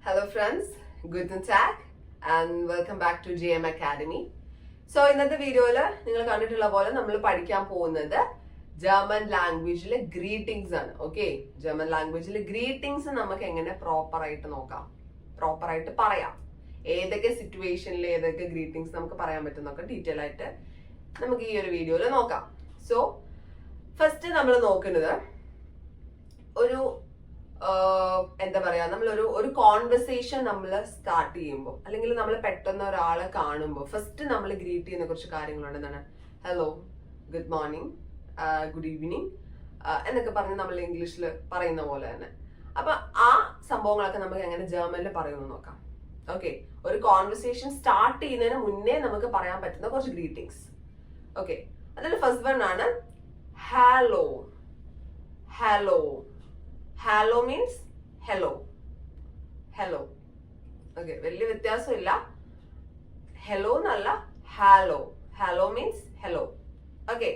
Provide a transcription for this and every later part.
Hello friends, Guten Tag and welcome back to GM Academy. So ഇന്നത്തെ വീഡിയോയിൽ നിങ്ങൾ കണ്ടിട്ടുള്ള പോലെ നമ്മൾ പഠിക്കാൻ പോകുന്നത് ജർമ്മൻ ലാംഗ്വേജിലെ ഗ്രീറ്റിംഗ്സ് ആണ്. ഓക്കെ, ജർമ്മൻ ലാംഗ്വേജിലെ ഗ്രീറ്റിംഗ്സ് നമുക്ക് എങ്ങനെ പ്രോപ്പർ ആയിട്ട് നോക്കാം, പ്രോപ്പർ ആയിട്ട് പറയാം, ഏതൊക്കെ സിറ്റുവേഷനിൽ ഏതൊക്കെ ഗ്രീറ്റിംഗ്സ് നമുക്ക് പറയാൻ പറ്റുന്നൊക്കെ ഡീറ്റെയിൽ ആയിട്ട് നമുക്ക് ഈ ഒരു വീഡിയോയിൽ നോക്കാം. സോ ഫസ്റ്റ് നമ്മൾ നോക്കുന്നത് ഒരു എന്താ പറയാ, നമ്മൾ ഒരു കോൺവെർസേഷൻ നമ്മൾ സ്റ്റാർട്ട് ചെയ്യുമ്പോൾ അല്ലെങ്കിൽ നമ്മൾ പെട്ടെന്ന് ഒരാളെ കാണുമ്പോൾ ഫസ്റ്റ് നമ്മൾ ഗ്രീറ്റ് ചെയ്യുന്ന കുറച്ച് കാര്യങ്ങളുണ്ട്. എന്താണ് hello, good morning, good evening എന്നൊക്കെ പറഞ്ഞ് നമ്മൾ ഇംഗ്ലീഷിൽ പറയുന്ന പോലെ തന്നെ. അപ്പൊ ആ സംഭവങ്ങളൊക്കെ നമുക്ക് എങ്ങനെ ജർമ്മനിൽ പറയുമെന്ന് നോക്കാം. ഓക്കെ, ഒരു കോൺവെർസേഷൻ സ്റ്റാർട്ട് ചെയ്യുന്നതിന് മുന്നേ നമുക്ക് പറയാൻ പറ്റുന്ന കുറച്ച് ഗ്രീറ്റിംഗ്സ്. ഓക്കെ, അതിൽ ഫസ്റ്റ് വൺ ആണ് hello. Hello, hello means hello. Hello, okay, വലിയ വ്യത്യാസമില്ല. ഹലോ എന്നല്ല, hello. Hello means hello. Okay,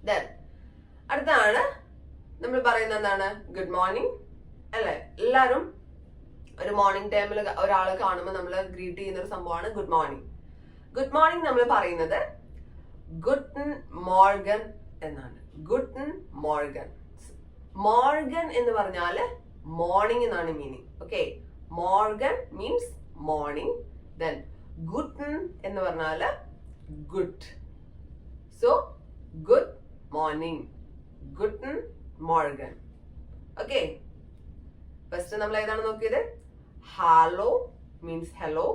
then അടുത്താണ് നമ്മൾ പറയുന്നത് എന്താണ്, ഗുഡ് മോർണിംഗ് അല്ലേ. എല്ലാവരും ഒരു മോർണിംഗ് ടൈമിൽ ഒരാളെ കാണുമ്പോൾ നമ്മൾ ഗ്രീറ്റ് ചെയ്യുന്ന ഒരു സംഭവമാണ് ഗുഡ് മോർണിംഗ്. ഗുഡ് മോർണിംഗ് നമ്മൾ പറയുന്നത് ഗുട്ടൻ മോർഗൻ എന്നാണ്. ഗുട്ടൻ മോർഗൻ. മോർഗൻ എന്ന് പറഞ്ഞാല് മോർണിംഗ് എന്നാണ് മീനിങ്. ഓക്കെ, മോർഗൻ മീൻസ് മോർണിംഗ്. ദെൻ ഗുട്ടൻ എന്ന് പറഞ്ഞാല് ഗുഡ്. സോ ഗുഡ് മോർണിംഗ്, ഗുട്ടൻ മോർഗൻ. ഓക്കെ, ഫസ്റ്റ് നമ്മൾ ഏതാണ് നോക്കിയത്, ഹലോ മീൻസ് ഹലോ.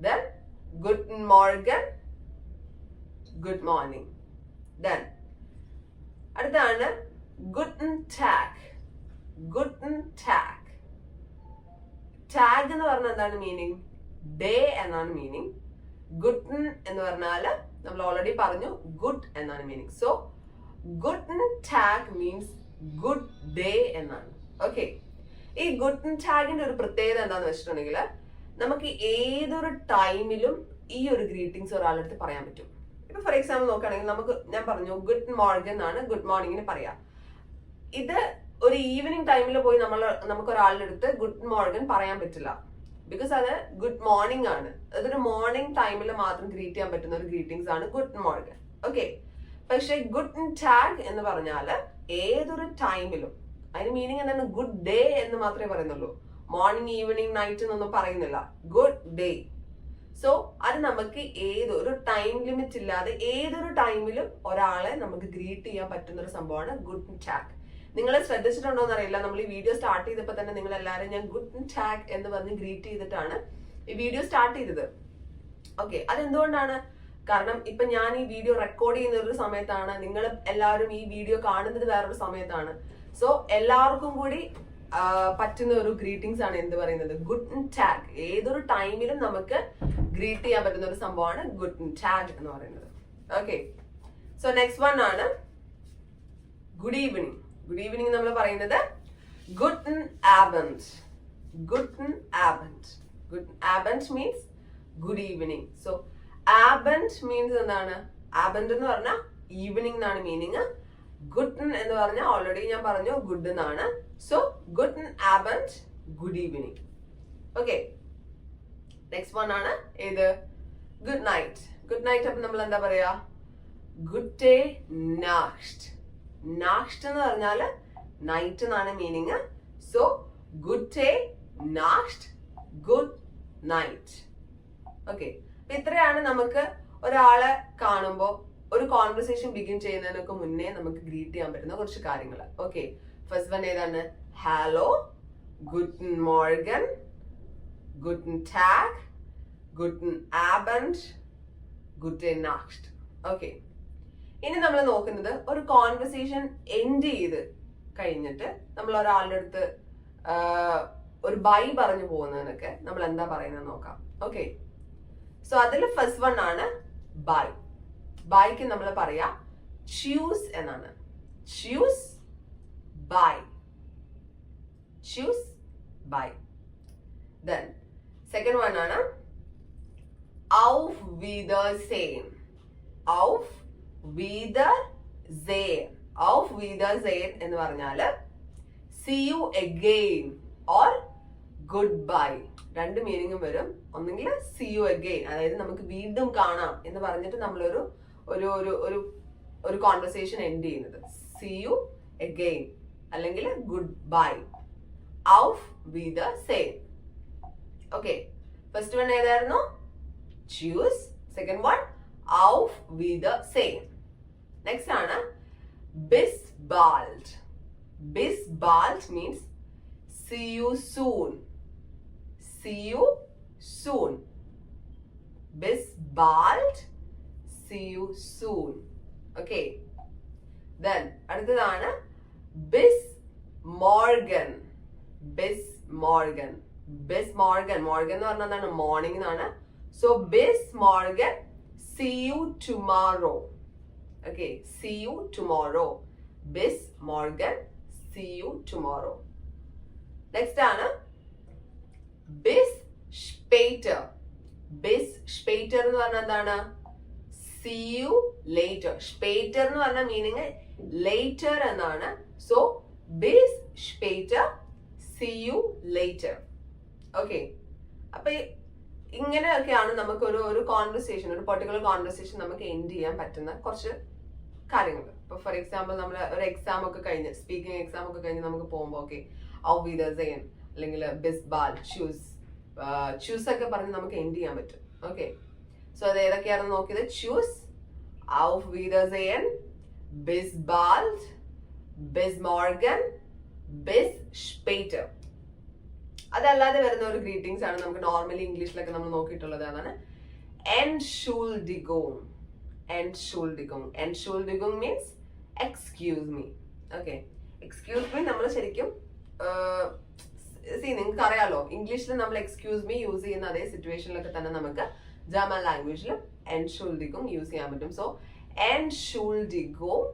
ദെൻ ഗുട്ടൻ മോർഗൻ, ഗുഡ് മോർണിംഗ്. ദെൻ അടുത്താണ് ഗുട്ടൻ ടാഗ്. ഗുട്ടൻ ടാഗ്. ടാഗ് എന്ന് പറഞ്ഞാൽ എന്താണ് മീനിങ്, ഡേ എന്നാണ് മീനിങ്. ഗുട്ടൻ എന്ന് പറഞ്ഞാൽ നമ്മൾ ഓൾറെഡി പറഞ്ഞു ഗുഡ് എന്നാണ് മീനിങ്. സോ ഗുട്ടൻ ടാഗ് മീൻസ് ഗുഡ് ഡേ എന്നാണ്. ഓക്കെ, ഈ ഗുട്ടൻ ടാഗിന്റെ ഒരു പ്രത്യേകത എന്താന്ന് വെച്ചിട്ടുണ്ടെങ്കിൽ നമുക്ക് ഏതൊരു ടൈമിലും ഈ ഒരു ഗ്രീറ്റിംഗ്സ് ഒരാളടുത്ത് പറയാൻ പറ്റും. ഇപ്പൊ ഫോർ എക്സാമ്പിൾ നോക്കുകയാണെങ്കിൽ ഞാൻ പറഞ്ഞു ഗുഡ് മോർണിംഗ് ആണ് ഗുഡ് മോർണിംഗിന് പറയാം. ഇത് ഒരു ഈവനിങ് ടൈമിൽ പോയി നമുക്ക് ഒരാളുടെ അടുത്ത് ഗുഡ് മോർണിംഗ് പറയാൻ പറ്റില്ല. ബിക്കോസ് അത് ഗുഡ് മോർണിംഗ് ആണ്. അതൊരു മോർണിംഗ് ടൈമിൽ മാത്രം ഗ്രീറ്റ് ചെയ്യാൻ പറ്റുന്ന ഒരു ഗ്രീറ്റിംഗ്സ് ആണ് ഗുഡ് മോർണിംഗ്. ഓക്കെ, പക്ഷെ ഗുഡ് ടാഗ് എന്ന് പറഞ്ഞാല് ഏതൊരു ടൈമിലും, അതിന് മീനിങ് എന്താണ്, ഗുഡ് ഡേ എന്ന് മാത്രമേ പറയുന്നുള്ളൂ. മോർണിംഗ്, ഈവനിങ്, നൈറ്റ് എന്നൊന്നും പറയുന്നില്ല. Good day. സോ അത് നമുക്ക് ഏതൊരു ടൈം ലിമിറ്റ് ഇല്ലാതെ ഏതൊരു ടൈമിലും ഒരാളെ നമുക്ക് ഗ്രീറ്റ് ചെയ്യാൻ പറ്റുന്ന ഒരു സംഭവമാണ് ഗുഡ് ടാഗ്. നിങ്ങൾ ശ്രദ്ധിച്ചിട്ടുണ്ടോ എന്നറിയില്ല, നമ്മൾ ഈ വീഡിയോ സ്റ്റാർട്ട് ചെയ്തപ്പോൾ തന്നെ നിങ്ങൾ എല്ലാവരും ഞാൻ ഗുഡ് ടാഗ് എന്ന് പറഞ്ഞ് ഗ്രീറ്റ് ചെയ്തിട്ടാണ് ഈ വീഡിയോ സ്റ്റാർട്ട് ചെയ്തത്. ഓക്കെ, അതെന്തുകൊണ്ടാണ്? കാരണം ഇപ്പൊ ഞാൻ ഈ വീഡിയോ റെക്കോർഡ് ചെയ്യുന്ന ഒരു സമയത്താണ്, നിങ്ങൾ എല്ലാവരും ഈ വീഡിയോ കാണുന്നത് വേറൊരു സമയത്താണ്. സോ എല്ലാവർക്കും കൂടി പറ്റുന്ന ഒരു ഗ്രീറ്റിംഗ്സ് ആണ് എന്ത് പറയുന്നത്, ഗുഡ് ടാഗ്. ഏതൊരു ടൈമിലും നമുക്ക് ഗ്രീറ്റ് ചെയ്യാൻ പറ്റുന്ന ഒരു സംഭവമാണ് ഗുഡ് ടാഗ് എന്ന് പറയുന്നത്. ഓക്കെ, സോ നെക്സ്റ്റ് വൺ ആണ് ഗുഡ് ഈവനിങ്. ഗുഡ് ഈവനിങ് നമ്മൾ പറയുന്നത് ഗുട്ടൻ ആബൻഡ്. ഗുട്ടൻ ആബൻഡ്. ഗുട്ടൻ ആബൻഡ് മീൻസ് ഗുഡ് ഈവനിങ്. സോ ആബൻഡ് മീൻസ് എന്താണ്, ആബൻഡ് എന്ന് പറഞ്ഞാൽ ഈവനിങ് എന്നാണ് മീനിങ്. ഗുട്ടൻ എന്ന് പറഞ്ഞാൽ ഓൾറെഡി ഞാൻ പറഞ്ഞു ഗുഡ് എന്നാണ്. സോ ഗുട്ടൻ ആബൻഡ്, good evening. Okay, next one ആണ് ഏത്, ഗുഡ് നൈറ്റ്. ഗുഡ് നൈറ്റ് അപ്പൊ നമ്മൾ എന്താ പറയാ, ഗുഡ് നാഷ്ട്. നാഷ്ട് എന്ന് പറഞ്ഞാല് നൈറ്റ് എന്നാണ് മീനിങ്. സോ ഗുഡ് നാഷ്ട്, ഗുഡ് നൈറ്റ്. ഓക്കെ, ഇത്രയാണ് നമുക്ക് ഒരാളെ കാണുമ്പോ ഒരു കോൺവെർസേഷൻ ബിഗിൻ ചെയ്യുന്നതിനൊക്കെ മുന്നേ നമുക്ക് ഗ്രീറ്റ് ചെയ്യാൻ പറ്റുന്ന കുറച്ച് കാര്യങ്ങൾ. ഓക്കെ, ഫസ്റ്റ് വൺ ഏതാണ്, ഹലോ, ഗുട്ടൻ മോർഗൻ, ഗുട്ടൻ ടാഗ്, ഗുട്ടൻ ആബൻഡ്, ഗുഡ് നാഷ്ട്. ഓക്കെ, ഇനി നമ്മൾ നോക്കുന്നത് ഒരു കോൺവെർസേഷൻ എൻഡ് ചെയ്ത് കഴിഞ്ഞിട്ട് നമ്മൾ ഒരാളുടെ അടുത്ത് ഒരു ബൈ പറഞ്ഞു പോകുന്നതിനൊക്കെ നമ്മൾ എന്താ പറയുന്നത് നോക്കാം. ഓക്കെ, സോ അതിൽ ഫസ്റ്റ് വൺ ആണ് ബൈ. ബൈക്ക് നമ്മൾ പറയാ ച്യൂസ് എന്നാണ്. ച്യൂസ് ബൈ. ച്യൂസ് ബൈ. ദെൻ സെക്കൻഡ് വൺ ആണ് auf Wiedersehen. Auf Wiedersehen. Auf Wiedersehen എന്ന് പറഞ്ഞാല് see you again or good bye. രണ്ട് മീനിങ്ങും വരും. ഒന്നെങ്കിൽ സി യു അഗെയിൻ, അതായത് നമുക്ക് വീണ്ടും കാണാം എന്ന് പറഞ്ഞിട്ട് നമ്മളൊരു ഒരു ഒരു ഒരു ഒരു കോൺവെർസേഷൻ എൻഡ് ചെയ്യുന്നത്. സി യു അഗെയിൻ അല്ലെങ്കിൽ ഗുഡ് ബൈ. ഔഫ് വിദർസെയിൻ. ഓക്കെ, ഫസ്റ്റ് വൺ ഏതായിരുന്നു? ചൂസ്. സെക്കൻഡ് വൺ ഔഫ് വിദർസെയിൻ. നെക്സ്റ്റ് ആണ് ബിസ് ബാൽഡ്. ബിസ് ബാൽഡ് means see you soon. See you soon. Bis bald. See you soon. Okay. Then അടുത്തതാണ് bis morgen. Bis morgen. Bis morgen. Morgen എന്ന് പറഞ്ഞാൽ എന്താണ്? Morning എന്നാണ്. So bis morgen. See you tomorrow. Okay. See you tomorrow. Bis morgen. See you tomorrow. Next ആണ് ബിസ് സ്പേറ്റർ. ബിസ് സ്പേറ്റർ എന്ന് പറഞ്ഞാൽ എന്താണ്? C you later. സ്പേറ്റർ എന്ന് പറഞ്ഞ മീനിങ് ലേറ്റർ എന്നാണ്. സോ ബിസ് സ്പേറ്റർ, സി യു ലേറ്റർ. ഓക്കെ, അപ്പൊ ഇങ്ങനെയൊക്കെയാണ് നമുക്ക് ഒരു കോൺവെർസേഷൻ, ഒരു പെർട്ടിക്കുലർ കോൺവെർസേഷൻ നമുക്ക് എൻഡ് ചെയ്യാൻ പറ്റുന്ന കുറച്ച് കാര്യങ്ങൾ. ഇപ്പൊ ഫോർ എക്സാമ്പിൾ നമ്മൾ ഒരു എക്സാം ഒക്കെ കഴിഞ്ഞ്, സ്പീക്കിംഗ് എക്സാം ഒക്കെ കഴിഞ്ഞ് നമുക്ക് പോകുമ്പോൾ ഓക്കെ ഔഫ് വിദർസെയിൻ അല്ലെങ്കിൽ ബിസ് ബാൽഡ്, ചൂസ് ഒക്കെ പറഞ്ഞ് നമുക്ക് എൻഡ് ചെയ്യാൻ പറ്റും. ഓക്കെ, സോ അത് ഏതൊക്കെയാണെന്ന് നോക്കിയത്? ചൂസ്, ഔഫ് വിദർസെയിൻ, ബിസ് ബാൽഡ്, ബിസ് മോർഗൻ, ബിസ് സ്പേറ്റർ. അതല്ലാതെ വരുന്ന ഒരു ഗ്രീറ്റിംഗ്സ് ആണ് നമുക്ക് നോർമലി ഇംഗ്ലീഷിലൊക്കെ നമ്മൾ നോക്കിയിട്ടുള്ളത്. അതാണ് Entschuldigung. Entschuldigung. Entschuldigung means excuse me. Okay, excuse me നമ്മൾ ശരിക്കും നിങ്ങൾക്ക് അറിയാലോ, ഇംഗ്ലീഷിൽ നമ്മൾ എക്സ്ക്യൂസ് മീ യൂസ് ചെയ്യുന്ന അതേ സിറ്റുവേഷനിലൊക്കെ തന്നെ നമുക്ക് ജർമ്മൻ ലാംഗ്വേജിലും Entschuldigung യൂസ് ചെയ്യാൻ പറ്റും. So Entschuldigung,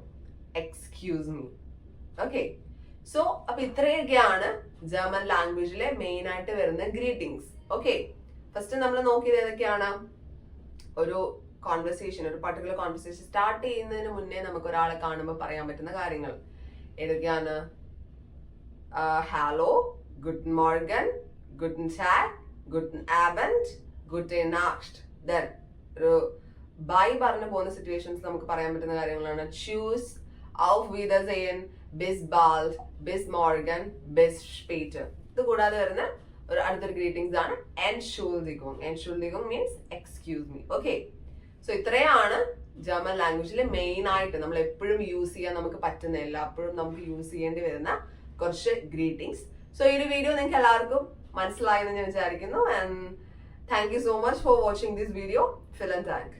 excuse me. Okay, so അപ്പൊ ഇത്രയൊക്കെയാണ് ജർമ്മൻ ലാംഗ്വേജിലെ മെയിൻ ആയിട്ട് വരുന്ന ഗ്രീറ്റിംഗ്സ്. ഓക്കെ, ഫസ്റ്റ് നമ്മൾ നോക്കിയത് ഏതൊക്കെയാണ്? ഒരു കോൺവെർസേഷൻ, ഒരു പർട്ടിക്കുലർ കോൺവെർസേഷൻ സ്റ്റാർട്ട് ചെയ്യുന്നതിന് മുന്നേ നമുക്ക് ഒരാളെ കാണുമ്പോൾ പറയാൻ പറ്റുന്ന കാര്യങ്ങൾ ഏതൊക്കെയാണ്? ഹലോ, ഗുഡ് മോർഗൻ, ഗുഡൻ ടാഗ്, ഗുഡൻ ആബൻഡ്, ഗുഡൻ നാcht. ദെൻ ഒരു ബൈ പറഞ്ഞു പോകുന്ന സിറ്റുവേഷൻസ് നമുക്ക് പറയാൻ പറ്റുന്ന കാര്യങ്ങളാണ് ചൂസ്, ഔഫ് വിദർസെയിൻ, ബിസ് ബാൽഡ്, ബിസ് മോർഗൻ, ബിസ് സ്പേറ്റർ. ഇത് കൂടാതെ വരുന്ന ഒരു അടുത്തൊരു ഗ്രീറ്റിംഗ്സ് ആണ് Entschuldigung. Entschuldigung means excuse me. Okay, so ഇത്രയാണ് ജർമ്മൻ ലാംഗ്വേജിലെ മെയിൻ ആയിട്ട് നമ്മൾ എപ്പോഴും യൂസ് ചെയ്യാൻ നമുക്ക് പറ്റുന്ന, എല്ലാപ്പോഴും നമുക്ക് യൂസ് ചെയ്യേണ്ടി വരുന്ന കുറച്ച് ഗ്രീറ്റിംഗ്സ്. സോ ഈ ഒരു വീഡിയോ നിങ്ങൾക്ക് എല്ലാവർക്കും മനസ്സിലായെന്ന് ഞാൻ വിചാരിക്കുന്നു. And thank you so much for watching this video. ഫിലൻ ടാങ്ക്.